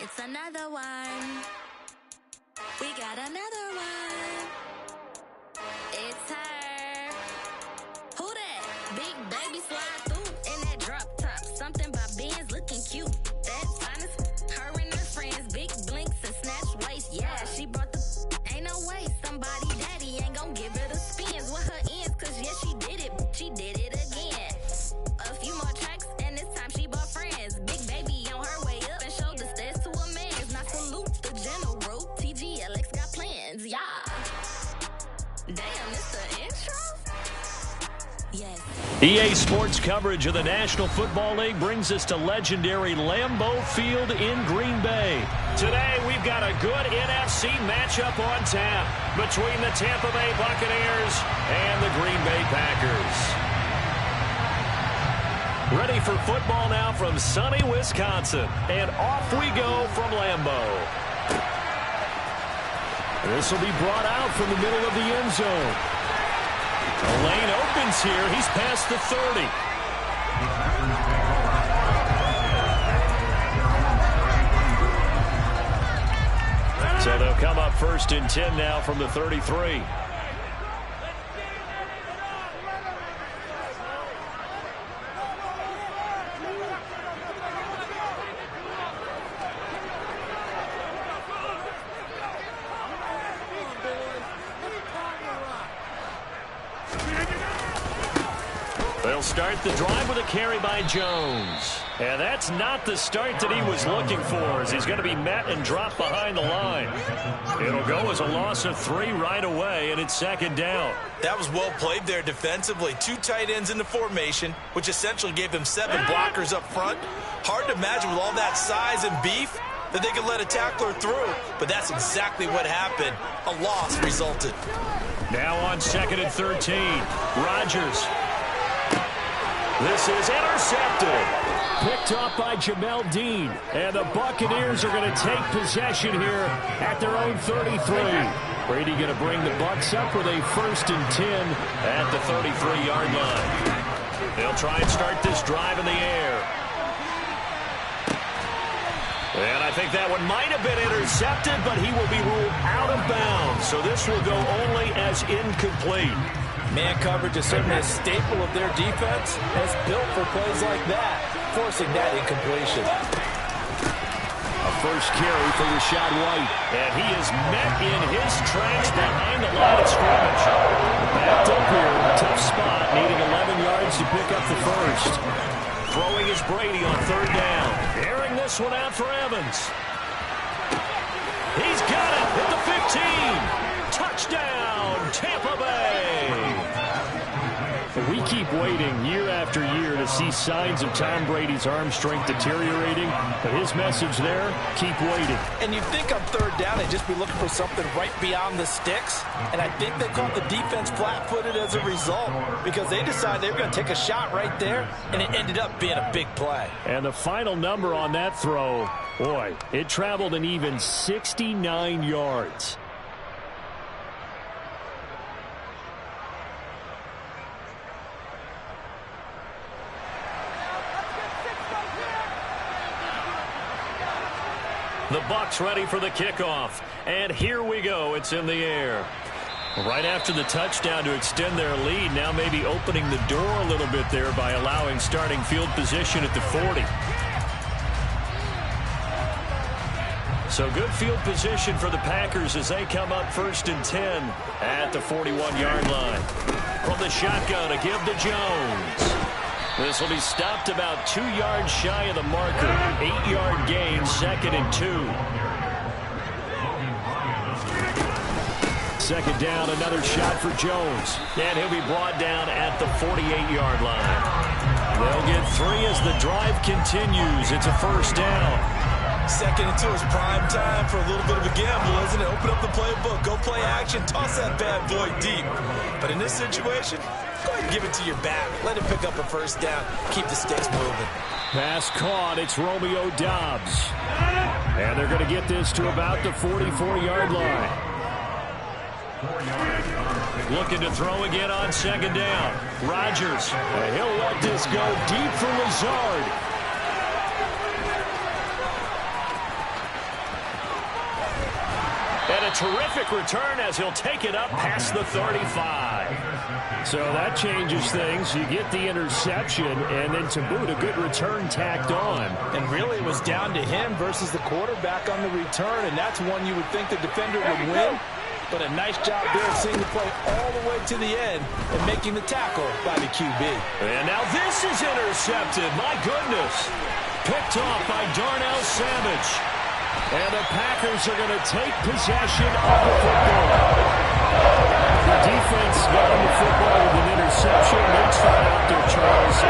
It's another one. We got another one. It's her. Who that? Big baby slide through in that drop top. Something by Benz looking cute. That's honest. Her and her friends, big blinks and snatch waist. Yeah, she brought the. Ain't no way somebody daddy ain't gon' give her the spins with her ends. Cause yeah, she did it. She did it again. A few more tracks and this time she bought friends. Big baby on her way up and showed the stairs to a man's. Not salute the general. TGLX got plans, yeah. Damn, it's the intro? Yes. EA Sports coverage of the National Football League brings us to legendary Lambeau Field in Green Bay. Today, we've got a good NFC matchup on tap between the Tampa Bay Buccaneers and the Green Bay Packers. Ready for football now from sunny Wisconsin. And off we go from Lambeau. This will be brought out from the middle of the end zone. The lane opens here. He's past the 30. So they'll come up 1st and 10 now from the 33. They'll start the drive with a carry by Jones. And that's not the start that he was looking for, as he's going to be met and dropped behind the line. It'll go as a loss of 3 right away, and it's 2nd down. That was well played there defensively. 2 tight ends in the formation, which essentially gave them 7 blockers up front. Hard to imagine with all that size and beef that they could let a tackler through, but that's exactly what happened. A loss resulted. Now on 2nd and 13, Rodgers. This is intercepted. Picked off by Jamel Dean. And the Buccaneers are going to take possession here at their own 33. Brady going to bring the Bucs up with a 1st and 10 at the 33-yard line. They'll try and start this drive in the air. And I think that one might have been intercepted, but he will be ruled out of bounds. So this will go only as incomplete. Man coverage is certainly a staple of their defense, as built for plays like that, forcing that incompletion. A first carry for Rashad White, and he is met in his tracks behind the line of scrimmage. Backed up here, tough spot, needing 11 yards to pick up the first. Throwing is Brady on 3rd down. Airing this one out for Evans. He's got it at the 15. Touchdown, Tampa Bay. We keep waiting year after year to see signs of Tom Brady's arm strength deteriorating, but his message there, keep waiting. And you think on 3rd down they'd just be looking for something right beyond the sticks, and I think they caught the defense flat-footed as a result because they decided they were going to take a shot right there, and it ended up being a big play. And the final number on that throw, boy, it traveled an even 69 yards. The Bucs ready for the kickoff. And here we go. It's in the air. Right after the touchdown to extend their lead, now maybe opening the door a little bit there by allowing starting field position at the 40. So good field position for the Packers as they come up 1st and 10 at the 41-yard line. From the shotgun, a give to Jones. This will be stopped about 2 yards shy of the marker. 8-yard gain, 2nd and 2. 2nd down, another shot for Jones. And he'll be brought down at the 48-yard line. They'll get 3 as the drive continues. It's a 1st down. 2nd and 2 is prime time for a little bit of a gamble, isn't it? Open up the playbook, go play action, toss that bad boy deep. But in this situation, go ahead and give it to your back. Let him pick up a 1st down. Keep the sticks moving. Pass caught. It's Romeo Doubs. And they're going to get this to about the 44-yard line. Looking to throw again on 2nd down. Rodgers. And he'll let this go deep for Lazard. And a terrific return as he'll take it up past the 35. So that changes things. You get the interception, and then to boot, a good return tacked on. And really, it was down to him versus the quarterback on the return, and that's one you would think the defender would win. But a nice job there of seeing the play all the way to the end and making the tackle by the QB. And now this is intercepted. My goodness. Picked off by Darnell Savage. And the Packers are going to take possession of the football. The defense got on the football with an interception. They try out there, Charles.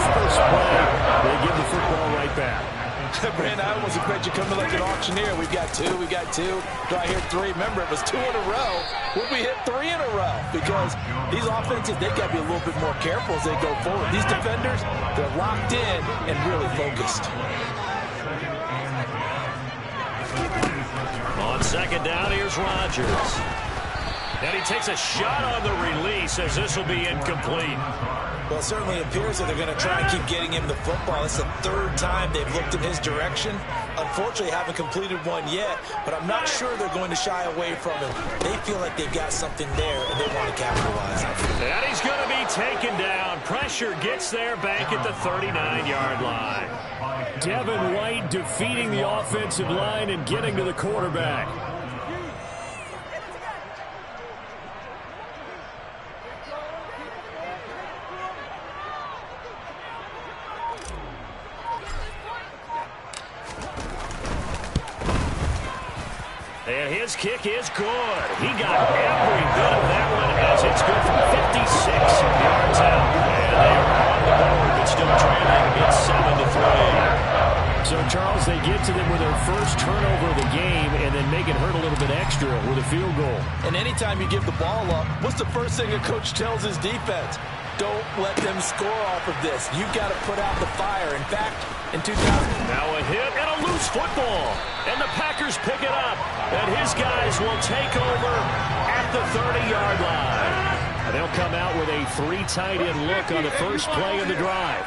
First play, they give the football right back. Brand, I almost expect you coming like an auctioneer. We've got two. Do I hear three? Remember, it was 2 in a row. Would we hit 3 in a row? Because these offenses, they got to be a little bit more careful as they go forward. These defenders, they're locked in and really focused. On second down, here's Rodgers. And he takes a shot on the release as this will be incomplete. Well, it certainly appears that they're going to try and keep getting him the football. It's the 3rd time they've looked in his direction. Unfortunately, haven't completed one yet, but I'm not sure they're going to shy away from him. They feel like they've got something there, and they want to capitalize on it. And he's going to be taken down. Pressure gets there back at the 39-yard line. Devin White defeating the offensive line and getting to the quarterback. And his kick is good. He got every bit of that one as it's good from 56 yards out. And they are on the board, but still trailing. It's 7-3. So, Charles, they get to them with their first turnover of the game and then make it hurt a little bit extra with a field goal. And anytime you give the ball up, what's the first thing a coach tells his defense? Don't let them score off of this. You've got to put out the fire. In fact, in 2000... Now a hit and a loose football. And the Packers pick it up. And his guys will take over at the 30-yard line. And they'll come out with a 3 tight end look on the first play of the drive.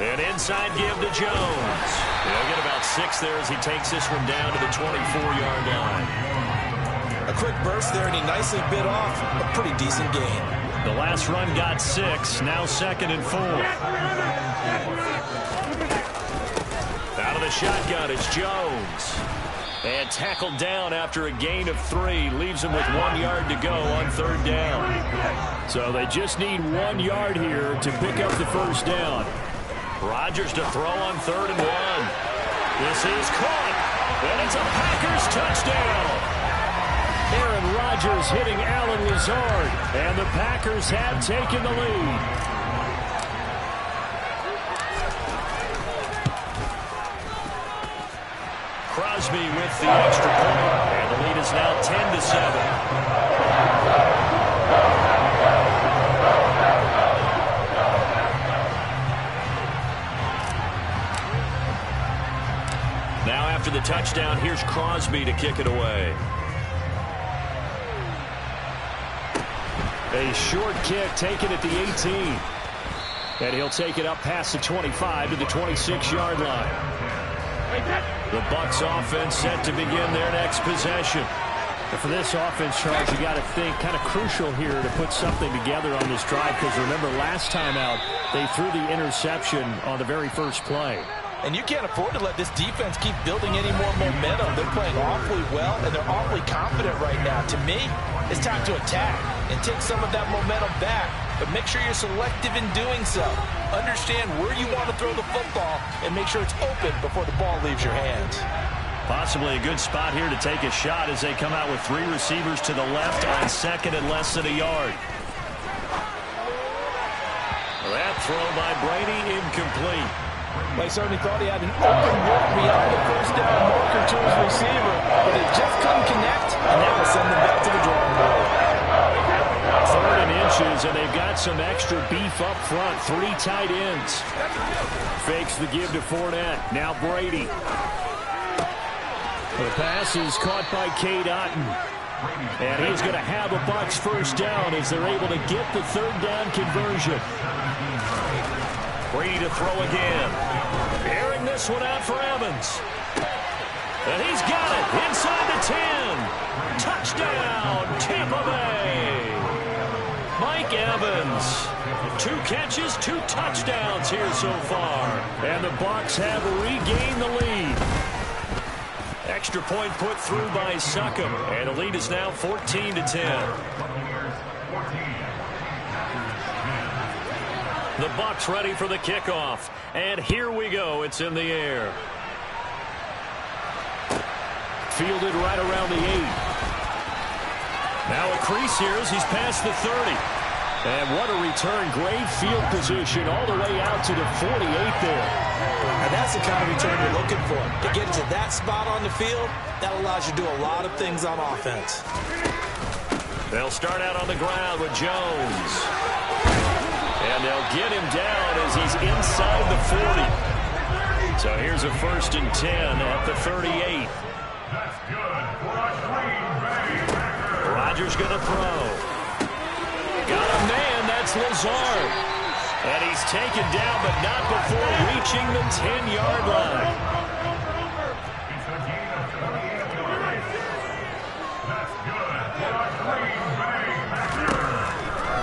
And inside give to Jones. They'll get about 6 there as he takes this one down to the 24-yard line. A quick burst there, and he nicely bit off a pretty decent gain. The last run got 6, now 2nd and 4. Out of the shotgun, it's Jones. And tackled down after a gain of 3. Leaves him with 1 yard to go on 3rd down. So they just need 1 yard here to pick up the first down. Rodgers to throw on 3rd and 1. This is caught. And it's a Packers touchdown. Aaron Rodgers hitting Allen Lazard, and the Packers have taken the lead. Crosby with the extra point, and the lead is now 10-7. Now after the touchdown, here's Crosby to kick it away. A short kick taken at the 18. And he'll take it up past the 25 to the 26-yard line. The Bucs offense set to begin their next possession. And for this offense, Charles, you got to think kind of crucial here to put something together on this drive, because remember last time out they threw the interception on the very first play. And you can't afford to let this defense keep building any more momentum. They're playing awfully well, and they're awfully confident right now. To me, it's time to attack and take some of that momentum back. But make sure you're selective in doing so. Understand where you want to throw the football and make sure it's open before the ball leaves your hands. Possibly a good spot here to take a shot as they come out with 3 receivers to the left on 2nd and less than a yard. That throw by Brady incomplete. They certainly thought he had an open look beyond the first down marker to his receiver, but they just couldn't connect, and that will send them back to the drawing board. 3rd and inches, and they've got some extra beef up front. 3 tight ends. Fakes the give to Fournette. Now Brady. The pass is caught by Cade Otton. And he's going to have a Bucs first down as they're able to get the 3rd down conversion. Brady to throw again. Airing this one out for Evans. And he's got it inside the 10. Touchdown, Tampa Bay. Mike Evans. 2 catches, 2 touchdowns here so far. And the Bucs have regained the lead. Extra point put through by Succop. And the lead is now 14-10. The Bucs ready for the kickoff. And here we go. It's in the air. Fielded right around the 8. Now a crease here as he's past the 30. And what a return. Great field position all the way out to the 48 there. And that's the kind of return you're looking for. To get to that spot on the field, that allows you to do a lot of things on offense. They'll start out on the ground with Jones. And they'll get him down as he's inside the 40. So here's a 1st and 10 at the 38. Rodgers going to throw. Got a man, that's Lazard. And he's taken down, but not before reaching the 10-yard line.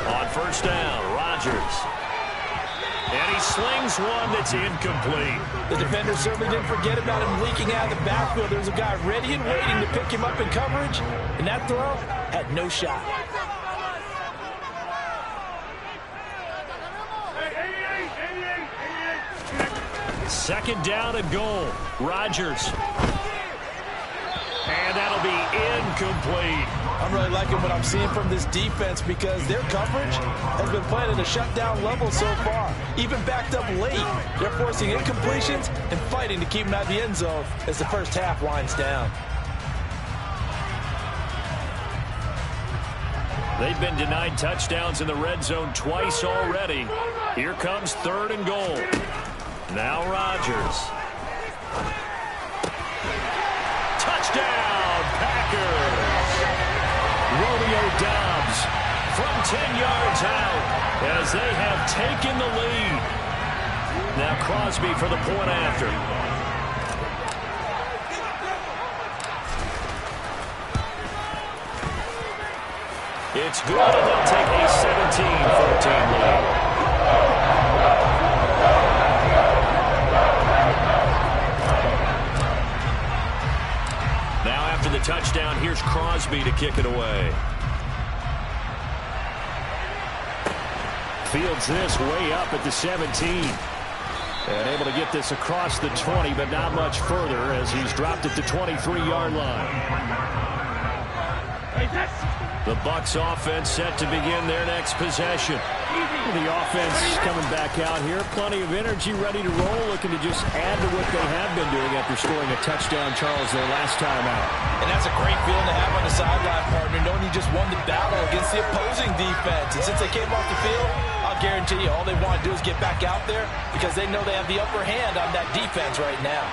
On 1st down, Rodgers. And he slings one that's incomplete. The defender certainly didn't forget about him leaking out of the backfield. There's a guy ready and waiting to pick him up in coverage, and that throw had no shot. Second down and goal. Rodgers. And that'll be incomplete. I'm really liking what I'm seeing from this defense because their coverage has been playing at a shutdown level so far. Even backed up late, they're forcing incompletions and fighting to keep them out of the end zone as the first half winds down. They've been denied touchdowns in the red zone twice already. Here comes 3rd and goal. Now Rodgers. Touchdown, Packers! Romeo Doubs from 10 yards out as they have taken the lead. Now Crosby for the point after. It's good, and they'll take a 17-14 lead. Now after the touchdown, here's Crosby to kick it away. Fields this way up at the 17. And able to get this across the 20, but not much further as he's dropped at the 23-yard line. The Bucs offense set to begin their next possession. The offense coming back out here. Plenty of energy, ready to roll, looking to just add to what they have been doing after scoring a touchdown, Charles, their last time out. And that's a great feeling to have on the sideline, partner, knowing you just won the battle against the opposing defense. And since they came off the field, I'll guarantee you all they want to do is get back out there because they know they have the upper hand on that defense right now.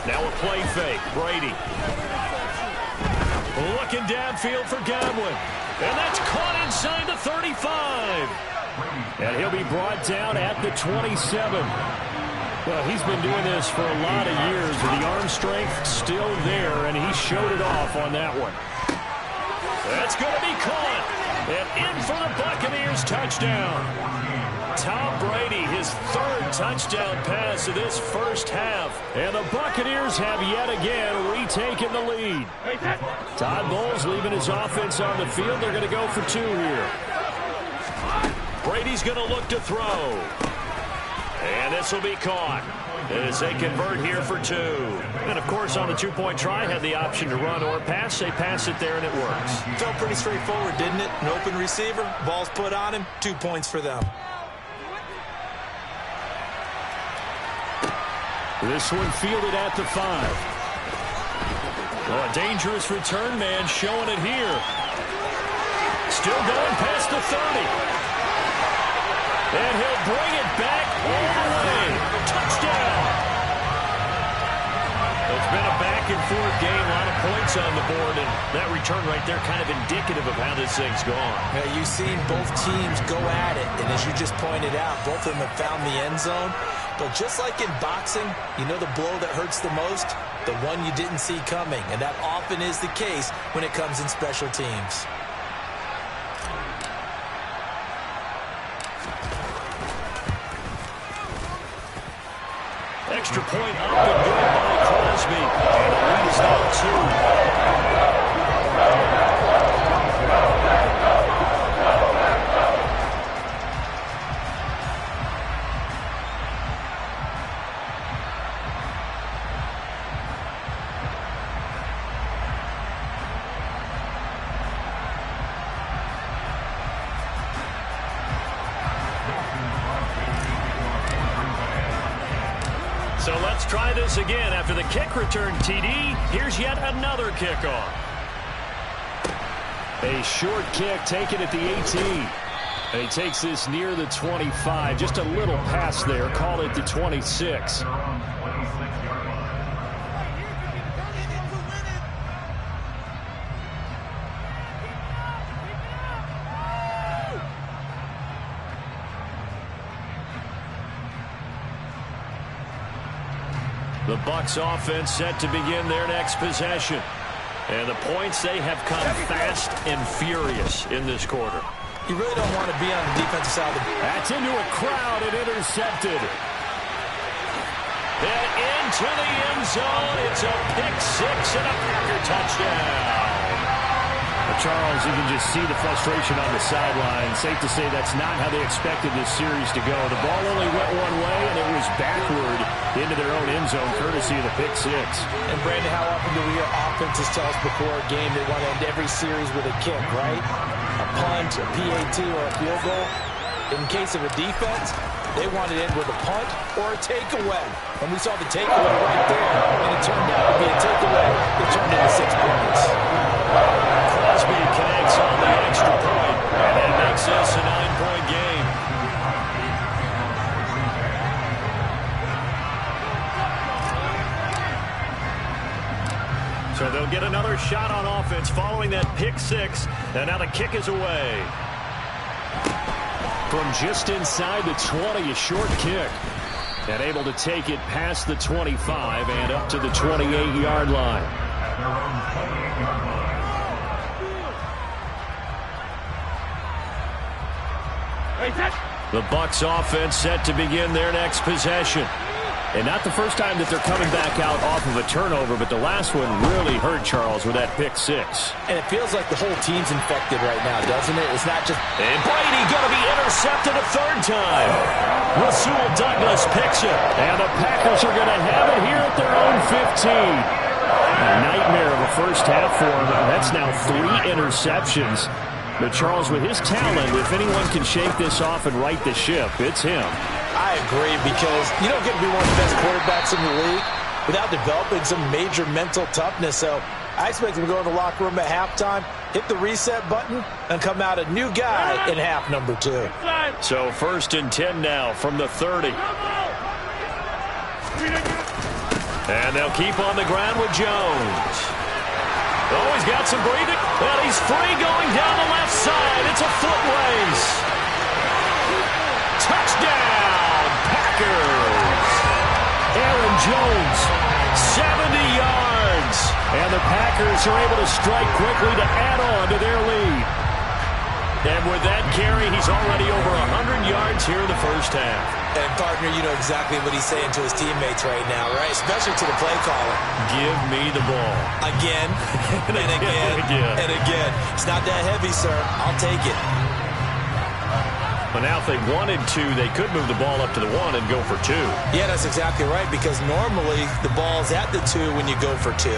Now a play fake. Brady. Looking downfield for Godwin. And that's caught inside the 35. And he'll be brought down at the 27. Well, he's been doing this for a lot of years. The arm strength still there, and he showed it off on that one. That's going to be caught. And in for the Buccaneers touchdown. Tom Brady, his 3rd touchdown pass of this first half. And the Buccaneers have yet again retaken the lead. Todd Bowles leaving his offense on the field. They're going to go for 2 here. Brady's going to look to throw. And this will be caught as they convert here for 2. And, of course, on the 2-point try, had the option to run or pass. They pass it there, and it works. Felt pretty straightforward, didn't it? An open receiver, ball's put on him, 2 points for them. This one fielded at the 5. Oh, a dangerous return man showing it here. Still going past the 30. And he'll bring it back all the way. Touchdown. It's been a back and 4th game, a lot of points on the board, and that return right there kind of indicative of how this thing's gone. Yeah, you've seen both teams go at it, and as you just pointed out, both of them have found the end zone. But just like in boxing, you know the blow that hurts the most? The one you didn't see coming, and that often is the case when it comes in special teams. Extra point up and good by Crosby. And the lead is now 2. So let's try this again. After the kick return TD, here's yet another kickoff. A short kick taken at the 18. And he takes this near the 25. Just a little pass there. Call it the 26. The Bucs offense set to begin their next possession. And the points, they have come fast and furious in this quarter. You really don't want to be on the defensive side of the ball. That's into a crowd and intercepted. And into the end zone. It's a pick six and a Packer touchdown. Charles, you can just see the frustration on the sideline. Safe to say that's not how they expected this series to go. The ball only went one way, and it was backward into their own end zone, courtesy of the pick six. And, Brandon, how often do we hear offenses tell us before a game they want to end every series with a kick, right? A punt, a PAT, or a field goal. In case of a defense, they want to end with a punt or a takeaway. And we saw the takeaway right there, and it turned out to be a takeaway that turned into 6 points. Crosby connects on the extra point, and that makes this a 9-point game. So they'll get another shot on offense following that pick six, and now the kick is away. From just inside the 20, a short kick. And able to take it past the 25 and up to the 28-yard line. The Bucs offense set to begin their next possession. And not the first time that they're coming back out off of a turnover, but the last one really hurt Charles with that pick six. And it feels like the whole team's infected right now, doesn't it? It's not just... And Brady going to be intercepted a third time. Rasul Douglas picks it. And the Packers are going to have it here at their own 15. A nightmare of a first half for him. That's now 3 interceptions. But Charles, with his talent, if anyone can shake this off and right the ship, it's him. I agree, because you don't get to be one of the best quarterbacks in the league without developing some major mental toughness. So I expect him to go in the locker room at halftime, hit the reset button, and come out a new guy in half number 2. So 1st and 10 now from the 30. And they'll keep on the ground with Jones. Oh, he's got some breathing. Well, he's free going down the left side. It's a foot race. Touchdown, Packers. Aaron Jones, 70 yards. And the Packers are able to strike quickly to add on to their lead. And with that carry, he's already over 100 yards here in the first half. And, partner, you know exactly what he's saying to his teammates right now, right? Especially to the play caller. Give me the ball. Again, and again, and again. It's not that heavy, sir. I'll take it. But now if they wanted to, they could move the ball up to the 1 and go for 2. Yeah, that's exactly right, because normally the ball's at the 2 when you go for 2.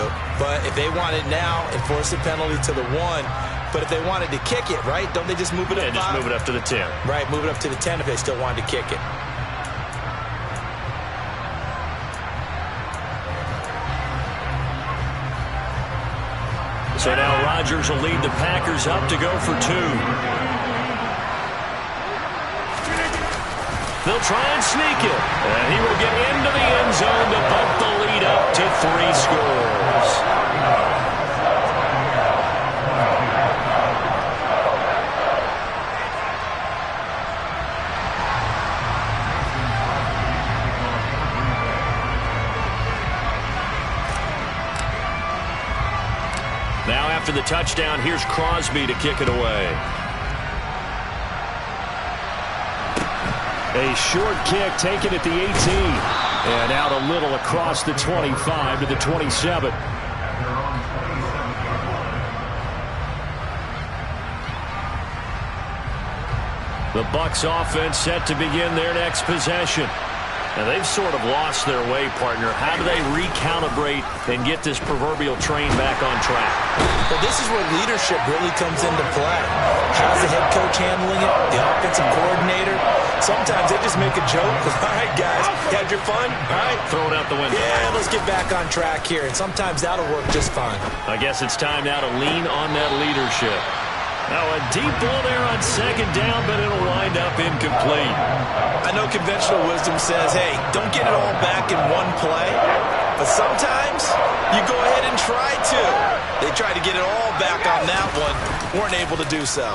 But if they want it now, enforce the penalty to the 1. But if they wanted to kick it, right, don't they just move it up 5? Yeah, just move it up to the 10. Right, move it up to the 10 if they still wanted to kick it. So now Rodgers will lead the Packers up to go for 2. They'll try and sneak it. And he will get into the end zone to bump the lead up to 3 scores. Now after the touchdown, here's Crosby to kick it away. A short kick taken at the 18. And out a little across the 25 to the 27. The Bucs offense set to begin their next possession. And they've sort of lost their way, partner. How do they recalibrate and get this proverbial train back on track? Well, this is where leadership really comes into play. How's the head coach handling it? The offensive coordinator? Sometimes they just make a joke. All right, guys, you had your fun? All right. Throw it out the window. Yeah, let's get back on track here. And sometimes that'll work just fine. I guess it's time now to lean on that leadership. Now a deep ball there on second down, but it'll wind up incomplete. I know conventional wisdom says, hey, don't get it all back in one play. But sometimes you go ahead and try to. They tried to get it all back on that one. Weren't able to do so.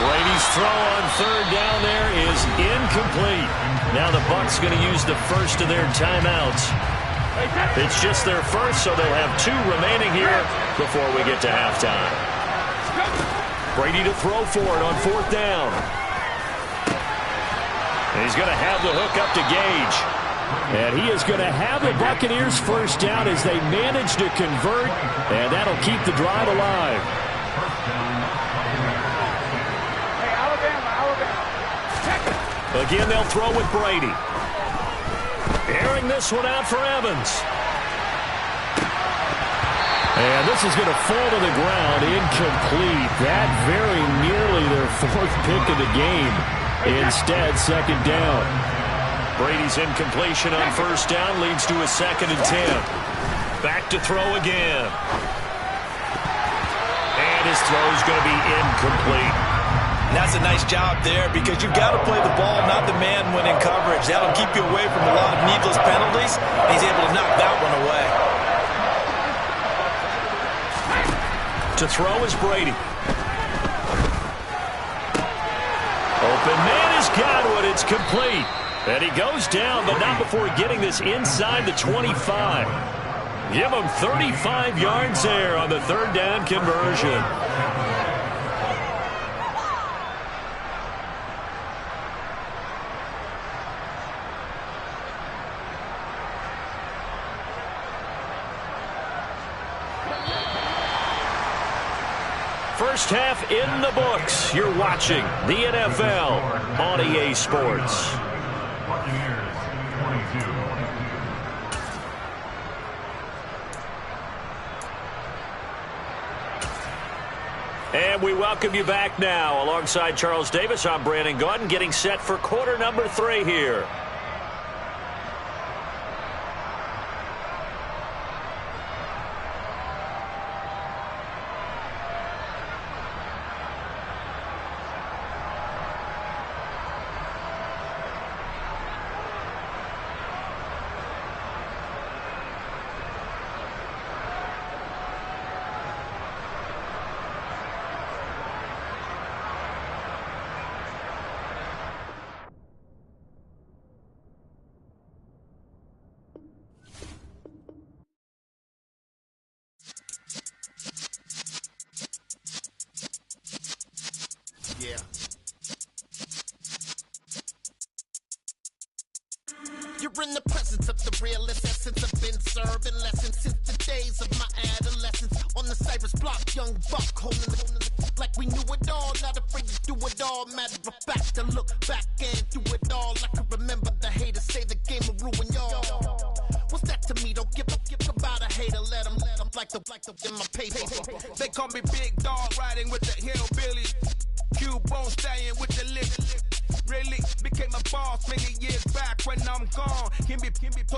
Brady's throw on third down there is incomplete. Now the Bucs going to use the first of their timeouts. It's just their first, so they'll have 2 remaining here before we get to halftime. Brady to throw for it on fourth down. And he's going to have the hook up to Gage. And he is going to have the Buccaneers first down as they manage to convert, and that'll keep the drive alive. Again, they'll throw with Brady. Airing this one out for Evans. And this is going to fall to the ground, incomplete. That very nearly their 4th pick of the game. Instead, second down. Brady's incompletion on first down leads to a 2nd and 10. Back to throw again. And his throw is going to be incomplete. And that's a nice job there because you've got to play the ball, not the man when in coverage. That'll keep you away from a lot of needless penalties. And he's able to knock that one away. To throw is Brady. Open man has got one. It's complete. And he goes down, but not before getting this inside the 25. Give him 35 yards there on the third down conversion. First half in the books. You're watching the NFL on EA Sports. And we welcome you back now. Alongside Charles Davis, I'm Brandon Gaudin, getting set for quarter number 3 here. Yeah. You're in the presence of the realest essence. I've been serving lessons since the days of my adolescence. On the Cypress block, young buck holding the like we knew it all. Not afraid to do it all. Matter of fact, to look back and do it all. I can remember the haters say the game will ruin y'all. What's that to me? Don't give about a hater. Let them like the in my paper. They call me Big Dog, riding with the hillbillies. Cube-bone stallion with the lip. Really became a boss many years back when I'm gone. Can be